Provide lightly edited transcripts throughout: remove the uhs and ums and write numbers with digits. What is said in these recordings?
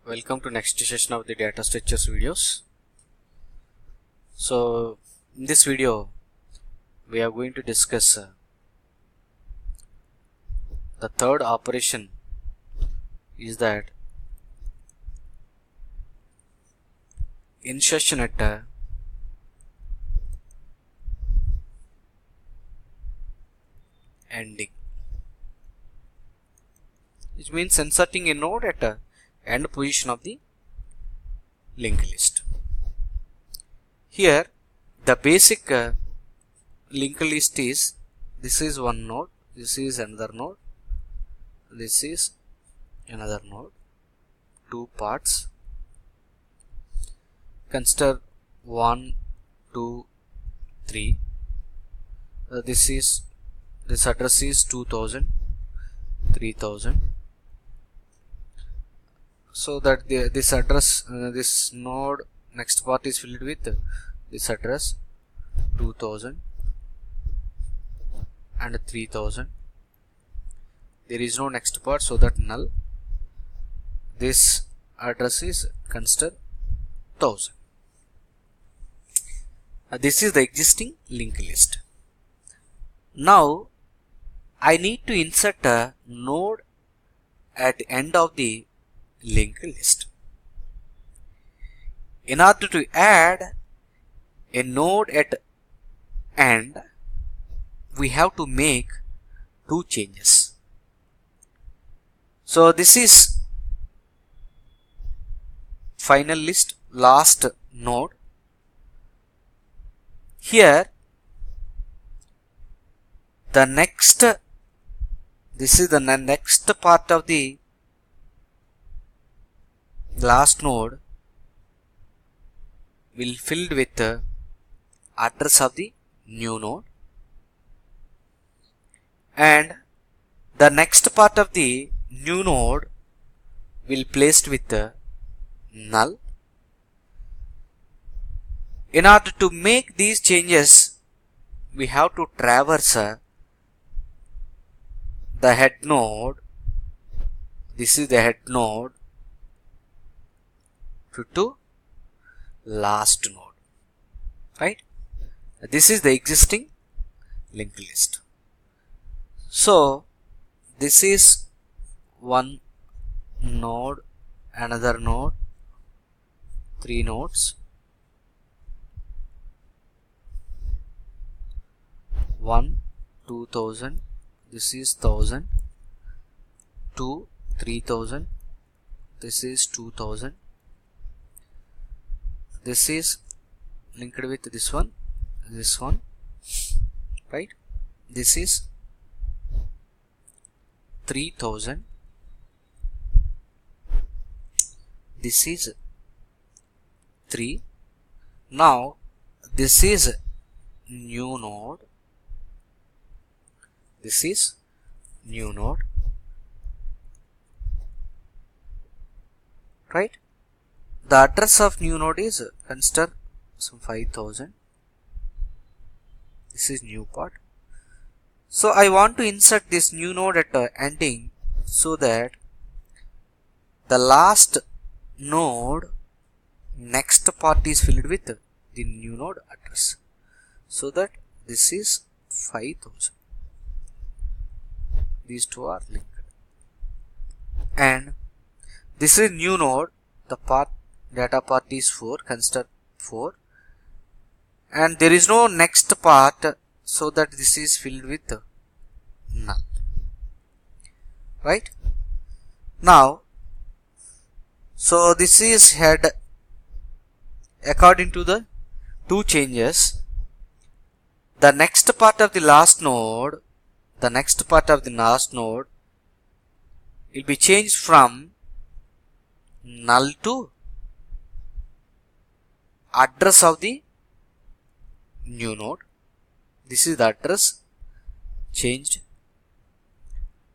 Welcome to next session of the data structures videos. So in this video we are going to discuss the third operation is that insertion at ending, which means inserting a node at a end position of the linked list. Here the basic linked list is this is one node, this is another node, this is another node, two parts. Consider 1, 2, 3. This address is 2000, 3000. So that this address, this node next part is filled with this address 2000 and 3000. There is no next part, so that null. This address is considered 1000. This is the existing linked list. Now I need to insert a node at the end of the linked list. In order to add a node at end, we have to make two changes. So this is final list, last node. Here the next, this is the next part of the last node will filled with the address of the new node, and the next part of the new node will placed with the null. In order to make these changes, we have to traverse the head node. This is the head node to last node, right? This is the existing linked list. So this is one node, another node, three nodes, 1, 2000, this is 1000, 2, 3000, this is 2000, this is linked with this one, right? This is 3000, this is 3. Now this is new node, this is new node, right? The address of new node is consider some 5000. This is new part. So I want to insert this new node at the ending, so that the last node next part is filled with the new node address, so that this is 5000. These two are linked, and this is new node. The part data part is 4, consider 4, and there is no next part, so that this is filled with null, right? Now, so this is head. According to the two changes, the next part of the last node, will be changed from null to address of the new node. This is the address changed,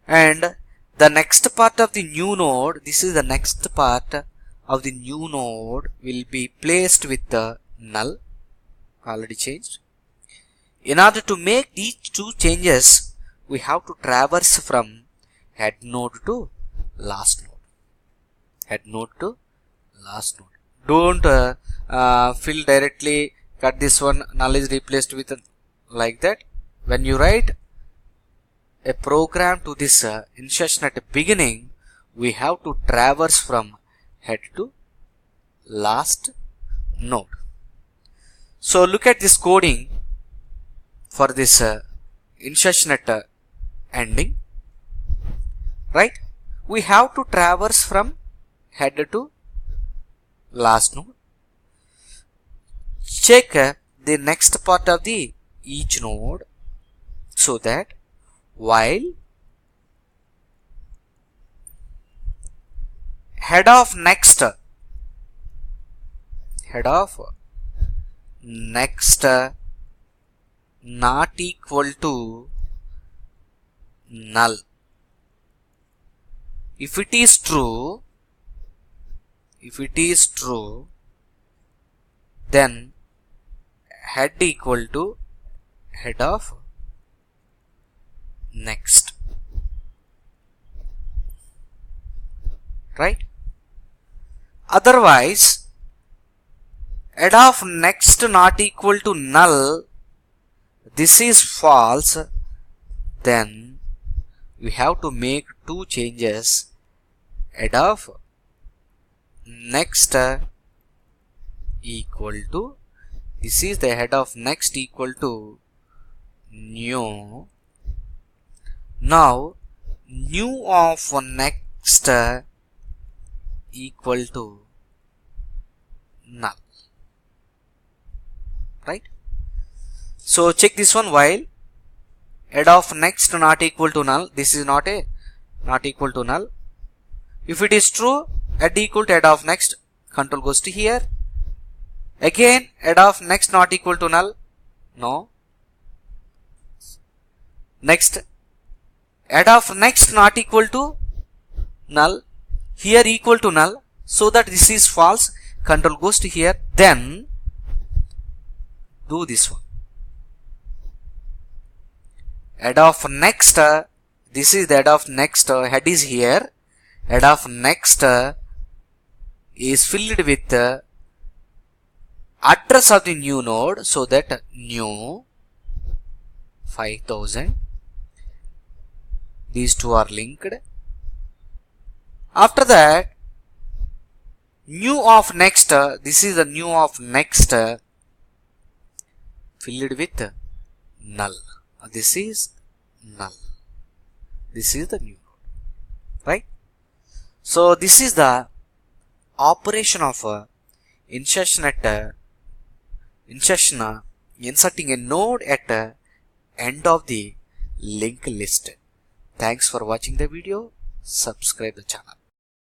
and the next part of the new node, this is the next part of the new node, will be placed with the null, already changed. In order to make these two changes, we have to traverse from head node to last node. head node to last node. Don't fill directly, cut this one, null is replaced with like that. When you write a program to this insertion at the beginning, we have to traverse from head to last node. So look at this coding for this insertion at ending, right? We have to traverse from head to last node. Check the next part of the each node, so that while head of next not equal to null. If it is true, then head equal to head of next, right? Otherwise, head of next not equal to null, this is false, then we have to make two changes. Head of next equal to, this is the head of next equal to new. Now new of next equal to null, right? So check this one. While head of next not equal to null, this is not equal to null. If it is true, head equal to head of next, control goes to here. Again head of next not equal to null, no. Next head of next not equal to null, here equal to null, so that this is false, control goes to here. Then do this one. Head of next, this is the head of next, head is here, head of next is filled with address of the new node, so that new 5000, these two are linked. After that, new of next, this is the new of next filled with null, this is null, this is the new node, right? So this is the operation of inserting a node at the end of the linked list. Thanks for watching the video. Subscribe the channel.